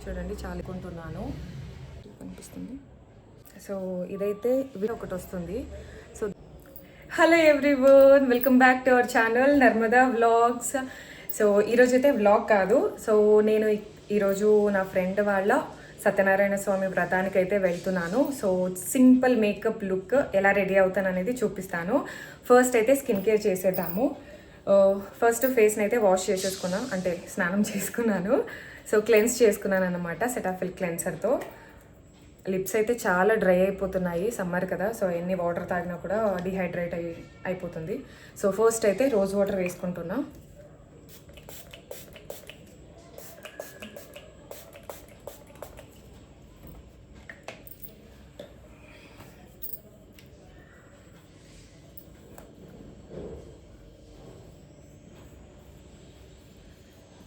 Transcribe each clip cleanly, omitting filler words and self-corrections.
చూడండి చాలుకుంటున్నాను కనిపిస్తుంది. సో ఇదైతే వీడియో ఒకటి వస్తుంది. So hello everyone, welcome back to our channel Narmada vlogs. So ఈరోజు అయితే వ్లాగ్ కాదు. సో నేను ఈరోజు నా ఫ్రెండ్ వాళ్ళ సత్యనారాయణ స్వామి వ్రతానికి అయితే వెళ్తున్నాను. సో సింపుల్ మేకప్ లుక్ ఎలా రెడీ అవుతాను అనేది చూపిస్తాను. ఫస్ట్ అయితే స్కిన్ కేర్ చేసేద్దాము. ఫస్ట్ ఫేస్ని అయితే వాష్ చేసేసుకున్నాను, అంటే స్నానం చేసుకున్నాను. సో క్లెన్స్ చేసుకున్నాను అనమాట సెటాఫిల్ క్లెన్సర్తో. లిప్స్ అయితే చాలా డ్రై అయిపోతున్నాయి, సమ్మర్ కదా. సో ఎన్ని వాటర్ తాగినా కూడా డిహైడ్రేట్ అయిపోతుంది. సో ఫస్ట్ అయితే రోజ్ వాటర్ వేసుకుంటున్నా.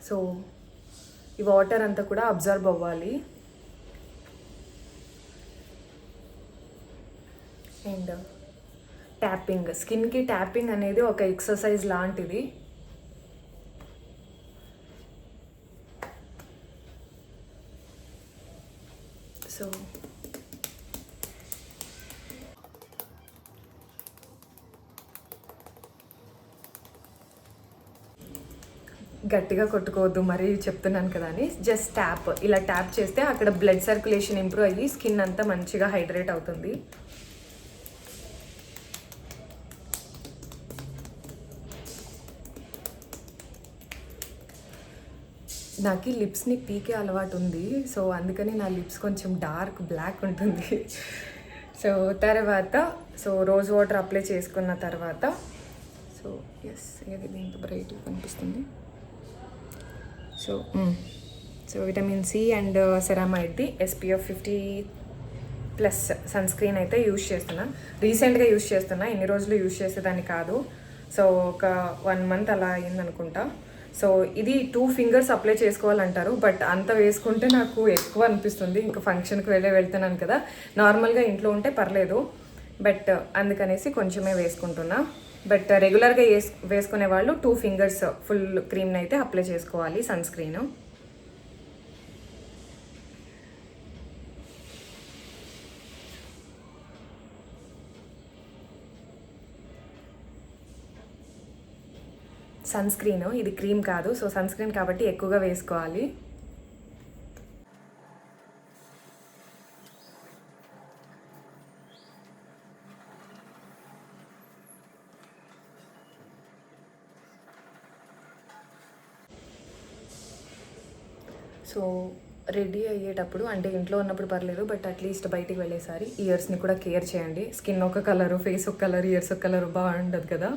సో ఈ వాటర్ అంతా కూడా అబ్జర్వ్ అవ్వాలి. అండ్ ట్యాపింగ్, స్కిన్కి ట్యాపింగ్ అనేది ఒక ఎక్సర్సైజ్ లాంటిది. సో గట్టిగా కొట్టుకోవద్దు, మరి చెప్తున్నాను కదా అని. జస్ట్ ట్యాప్, ఇలా ట్యాప్ చేస్తే అక్కడ బ్లడ్ సర్క్యులేషన్ ఇంప్రూవ్ అయ్యి స్కిన్ అంతా మంచిగా హైడ్రేట్ అవుతుంది. నాకు లిప్స్ని పీకే అలవాటు ఉంది. సో అందుకని నా లిప్స్ కొంచెం డార్క్ బ్లాక్ ఉంటుంది. సో తర్వాత రోజ్ వాటర్ అప్లై చేసుకున్న తర్వాత ఏది దీంతో బ్రైట్గా కనిపిస్తుంది. సో విటమిన్ సి అండ్ సెరామైడ్ది SPF 50+ సన్ స్క్రీన్ అయితే యూజ్ చేస్తున్నా. రీసెంట్గా యూజ్ చేస్తున్నా, ఇన్ని రోజులు యూజ్ చేసేదాన్ని కాదు. సో ఒక 1 month అలా అయిందనుకుంటా. సో ఇది 2 fingers అప్లై చేసుకోవాలంటారు, బట్ అంత వేసుకుంటే నాకు ఎక్కువ అనిపిస్తుంది. ఇంకా ఫంక్షన్కి వెళ్తున్నాను కదా, నార్మల్గా ఇంట్లో ఉంటే పర్లేదు, బట్ అందుకనేసి కొంచెమే వేసుకుంటున్నా. బట్ రెగ్యులర్గా వేసుకునే వాళ్ళు 2 fingers ఫుల్ క్రీమ్ని అయితే అప్లై చేసుకోవాలి, సన్ స్క్రీన్. సన్ స్క్రీన్, ఇది క్రీమ్ కాదు. సో సన్ స్క్రీన్ కాబట్టి ఎక్కువగా వేసుకోవాలి. సో రెడీ అయ్యేటప్పుడు, అంటే ఇంట్లో ఉన్నప్పుడు పర్లేదు, బట్ అట్లీస్ట్ బయటికి వెళ్ళేసారి ఇయర్స్ని కూడా కేర్ చేయండి. స్కిన్ ఒక కలరు, ఫేస్ ఒక కలర్, ఇయర్స్ ఒక కలరు బాగుండదు కదా.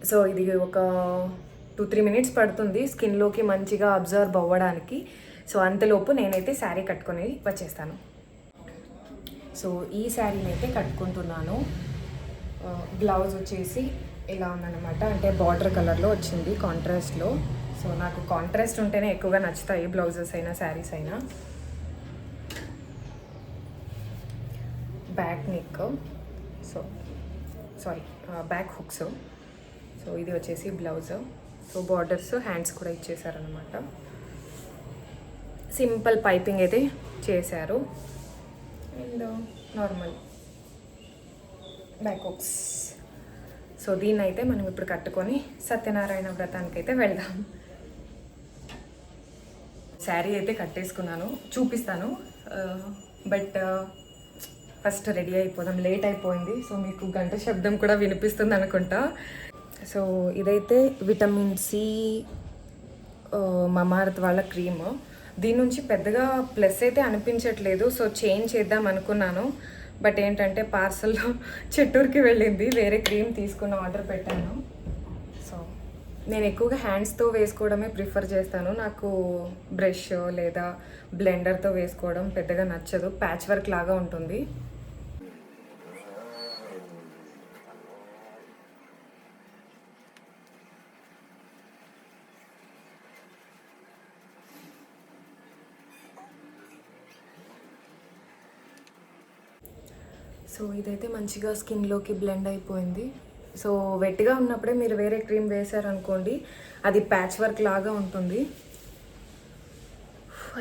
సో ఇది ఒక 2-3 minutes పడుతుంది స్కిన్లోకి మంచిగా అబ్జర్వ్ అవ్వడానికి. సో అంతలోపు నేనైతే శారీ కట్టుకొని వచ్చేస్తాను. సో ఈ శారీని అయితే కట్టుకుంటున్నాను. బ్లౌజ్ వచ్చేసి ఇలా ఉందన్నమాట, అంటే బార్డర్ కలర్లో వచ్చింది, కాంట్రాస్ట్లో. సో నాకు కాంట్రాస్ట్ ఉంటేనే ఎక్కువగా నచ్చుతాయి, బ్లౌజెస్ అయినా శారీస్ అయినా. Back neck, back hooks. So ఇది వచ్చేసి బ్లౌజ్. సో బార్డర్స్, హ్యాండ్స్ కూడా ఇచ్చేసారనమాట. సింపుల్ పైపింగ్ అయితే చేశారు. And normal back hooks. So దీన్ని అయితే మనం ఇప్పుడు కట్టుకొని సత్యనారాయణ వ్రతానికి అయితే వెళ్దాం. శారీ అయితే కట్టేసుకున్నాను, చూపిస్తాను. బట్ ఫస్ట్ రెడీ అయిపోదాం, లేట్ అయిపోయింది. సో మీకు గంట శబ్దం కూడా వినిపిస్తుంది అనుకుంటా. సో ఇదైతే విటమిన్ సి మమార్త్ వాళ్ళ క్రీమ్. దీని నుంచి పెద్దగా ప్లస్ అయితే అనిపించట్లేదు. సో చేంజ్ చేద్దాం అనుకున్నాను, బట్ ఏంటంటే పార్సల్లో చిత్తూరుకి వెళ్ళింది, వేరే క్రీమ్ తీసుకుని ఆర్డర్ పెట్టాను. సో నేను ఎక్కువగా హ్యాండ్స్తో వేసుకోవడమే ప్రిఫర్ చేస్తాను. నాకు బ్రష్ లేదా బ్లెండర్తో వేసుకోవడం పెద్దగా నచ్చదు, ప్యాచ్ వర్క్ లాగా ఉంటుంది. సో ఇదైతే మంచిగా స్కిన్లోకి బ్లెండ్ అయిపోయింది. సో వెట్గా ఉన్నప్పుడే మీరు వేరే క్రీమ్ వేసారనుకోండి, అది ప్యాచ్ వర్క్ లాగా ఉంటుంది.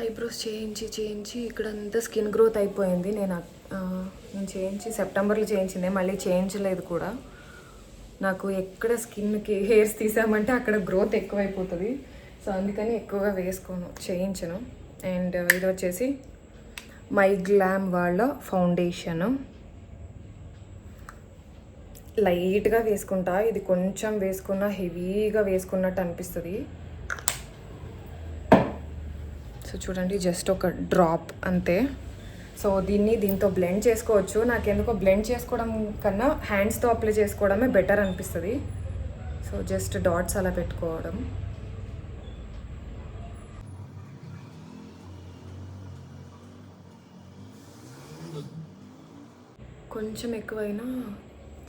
ఐబ్రోస్ చేయించి ఇక్కడంతా స్కిన్ గ్రోత్ అయిపోయింది. నేను చేయించి సెప్టెంబర్లో చేయించిందే, మళ్ళీ చేయించలేదు కూడా. నాకు ఎక్కడ స్కిన్కి హెయిర్స్ తీసామంటే అక్కడ గ్రోత్ ఎక్కువైపోతుంది. సో అందుకని ఎక్కువగా చేయించను. అండ్ ఇది వచ్చేసి మై గ్లామ్ వాళ్ళ ఫౌండేషను. లైట్గా వేసుకుంటా. ఇది కొంచెం వేసుకున్నా హెవీగా వేసుకున్నట్టు అనిపిస్తుంది. సో చూడండి, జస్ట్ ఒక డ్రాప్ అంతే. సో దీంతో బ్లెండ్ చేసుకోవచ్చు. నాకెందుకో బ్లెండ్ చేసుకోవడం కన్నా హ్యాండ్స్తో అప్లై చేసుకోవడమే బెటర్ అనిపిస్తుంది. సో జస్ట్ డాట్స్ అలా పెట్టుకోవడం. కొంచెం ఎక్కువైనా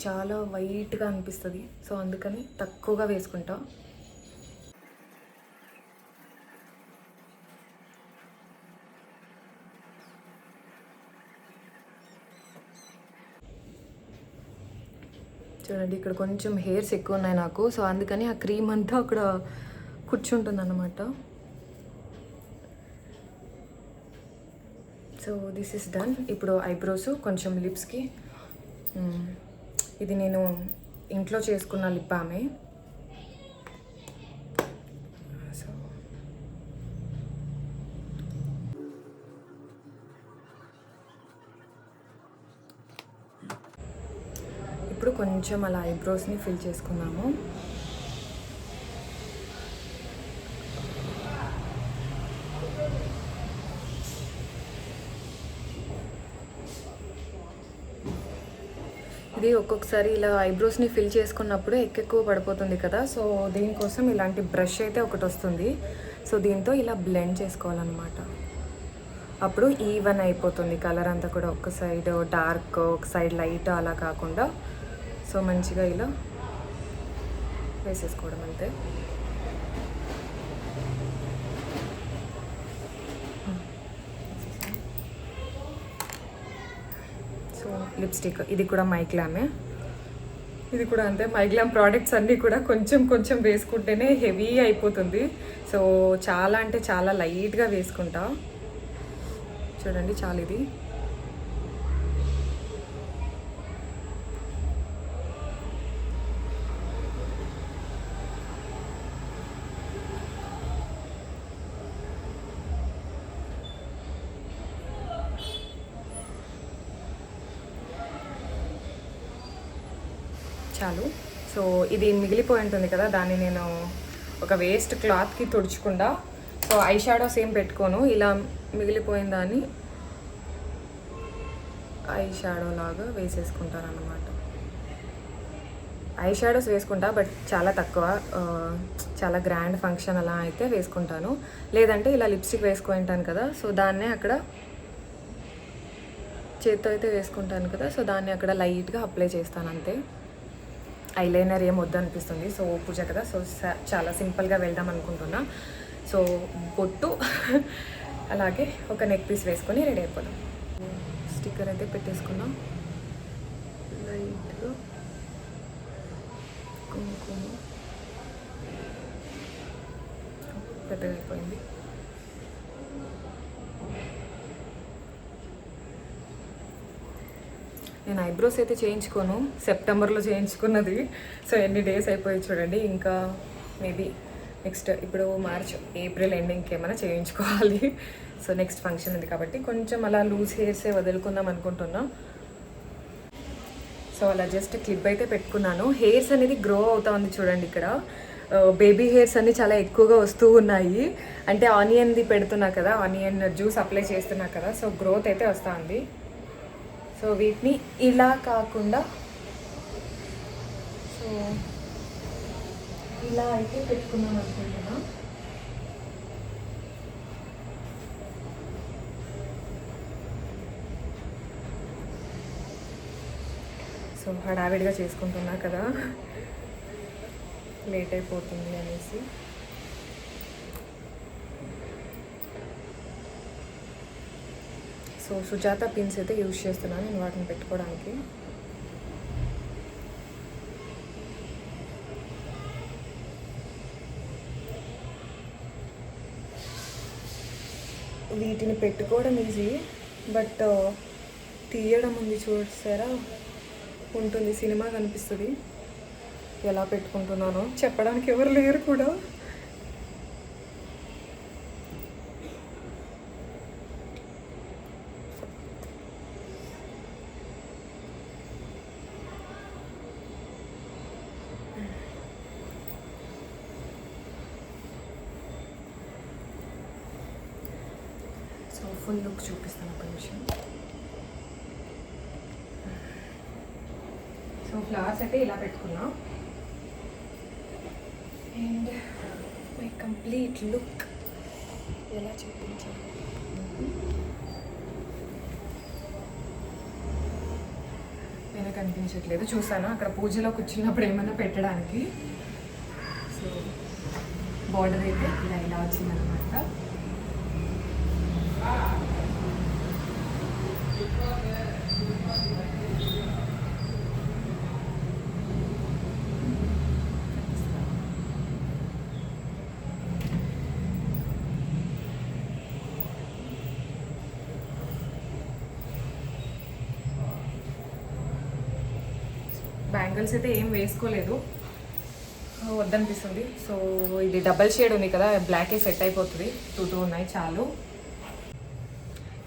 చాలా వైట్గా అనిపిస్తుంది. సో అందుకని తక్కువగా వేసుకుంటా. చూడండి, ఇక్కడ కొంచెం హెయిర్స్ ఎక్కువ ఉన్నాయి నాకు. సో అందుకని ఆ క్రీమ్ అంతా అక్కడ కూర్చుంటుంది అన్నమాట. So this is done. ఇప్పుడు ఐబ్రోస్, కొంచెం లిప్స్కి. ఇది నేను ఇంట్లో చేసుకున్న లిప్ బామే. సో ఇప్పుడు కొంచెం అలా ఐబ్రోస్ని ఫిల్ చేసుకున్నాము. ఇది ఒక్కొక్కసారి ఇలా ఐబ్రోస్ని ఫిల్ చేసుకున్నప్పుడు ఎక్కువ పడిపోతుంది కదా. సో దీనికోసం ఇలాంటి బ్రష్ అయితే ఒకటి వస్తుంది. సో దీంతో ఇలా బ్లెండ్ చేసుకోవాలన్నమాట. అప్పుడు ఈవెన్ అయిపోతుంది కలర్ అంతా కూడా. ఒక సైడ్ డార్క్, ఒక సైడ్ లైట్ అలా కాకుండా. సో మంచిగా ఇలా వేసేసుకోవడం అంతే. సో లిప్స్టిక్, ఇది కూడా మైగ్లామే. ఇది కూడా అంతే. మైగ్లామ్ ప్రోడక్ట్స్ అన్నీ కూడా కొంచెం వేసుకుంటేనే హెవీ అయిపోతుంది. సో చాలా అంటే చాలా లైట్గా వేసుకుంటా. చూడండి, చాలా ఇది. చాలు. సో ఇది మిగిలిపోయి ఉంటుంది కదా, దాన్ని నేను ఒక వేస్ట్ క్లాత్కి తుడుచుకుండా. సో ఐ షాడోస్ ఏం పెట్టుకోను, ఇలా మిగిలిపోయిన దాన్ని ఐ షాడో లాగా వేసేసుకుంటాను అన్నమాట. ఐ షాడోస్ వేసుకుంటా, బట్ చాలా తక్కువ. చాలా గ్రాండ్ ఫంక్షన్ అలా అయితే వేసుకుంటాను. లేదంటే ఇలా లిప్స్టిక్ వేసుకుంటాను కదా, సో దాన్నే అక్కడ చేత్తో అయితే వేసుకుంటాను కదా, సో దాన్ని అక్కడ లైట్గా అప్లై చేస్తాను అంతే. ఐలైనర్ ఏం వద్దనిపిస్తుంది. సో పూజ కదా, సో చాలా సింపుల్గా వెళ్దాం అనుకుంటున్నా. సో బొట్టు అలాగే ఒక నెక్ పీస్ వేసుకొని రెడీ అయిపోదాం. స్టిక్కర్ అయితే పెట్టేసుకున్నాం. లైట్గా కుంకుమ పెద్దగా అయిపోయింది. నేను ఐబ్రోస్ అయితే చేయించుకోను, సెప్టెంబర్లో చేయించుకున్నది. సో ఎన్ని డేస్ అయిపోయి చూడండి. ఇంకా మేబీ నెక్స్ట్ ఇప్పుడు మార్చ్, ఏప్రిల్ ఎండింగ్కి ఏమైనా చేయించుకోవాలి. సో నెక్స్ట్ ఫంక్షన్ ఉంది కాబట్టి కొంచెం అలా లూజ్ హెయిర్సే వదులుకుందాం అనుకుంటున్నా. సో అలా జస్ట్ క్లిప్ అయితే పెట్టుకున్నాను. హెయిర్స్ అనేది గ్రో అవుతా ఉంది చూడండి. ఇక్కడ బేబీ హెయిర్స్ అన్నీ చాలా ఎక్కువగా వస్తూ ఉన్నాయి. అంటే ఆనియన్ది పెడుతున్నా కదా, ఆనియన్ జ్యూస్ అప్లై చేస్తున్నా కదా, సో గ్రోత్ అయితే వస్తూ ఉంది. సో వీటిని ఇలా కాకుండా సో ఇలా అయితే పెట్టుకున్నాం అనుకుంటున్నా. సో హడావిడిగా చేసుకుంటున్నా కదా, లేట్ అయిపోతుంది అనేసి. సో సో సుజాత పిన్స్ అయితే యూజ్ చేస్తున్నాను నేను వాటిని పెట్టుకోవడానికి. వీటిని పెట్టుకోవడం ఈజీ, బట్ తీయడం ఉంది చూస్తారా, ఉంటుంది సినిమా కనిపిస్తుంది. ఎలా పెట్టుకుంటున్నానో చెప్పడానికి ఎవరు లేరు కూడా. సో ఫుల్ లుక్ చూపిస్తాను ఒక నిమిషం. సో ఫ్లవర్స్ అయితే ఇలా పెట్టుకున్నా అండ్ మై కంప్లీట్ లుక్ ఎలా చూపించాలి. నేను కనిపించట్లేదు, చూసాను అక్కడ పూజలో కూర్చున్నప్పుడు ఏమైనా పెట్టడానికి. సో బార్డర్ అయితే ఇలా వచ్చిందనమాట. బ్యాంగిల్స్ అయితే ఏం వేసుకోలేదు, వద్దనిపిస్తుంది. సో ఇది డబల్ షేడ్ ఉంది కదా, బ్లాకే సెట్ అయిపోతుంది. టూ ఉన్నాయి చాలు.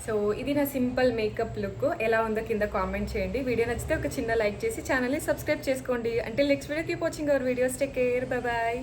సో ఇది నా సింపుల్ మేకప్ లుక్. ఎలా ఉందో కింద కామెంట్ చేయండి. వీడియో నచ్చితే ఒక చిన్న లైక్ చేసి ఛానల్ని సబ్స్క్రైబ్ చేసుకోండి. అంటే next video keep watching our videos. Take care, bye bye.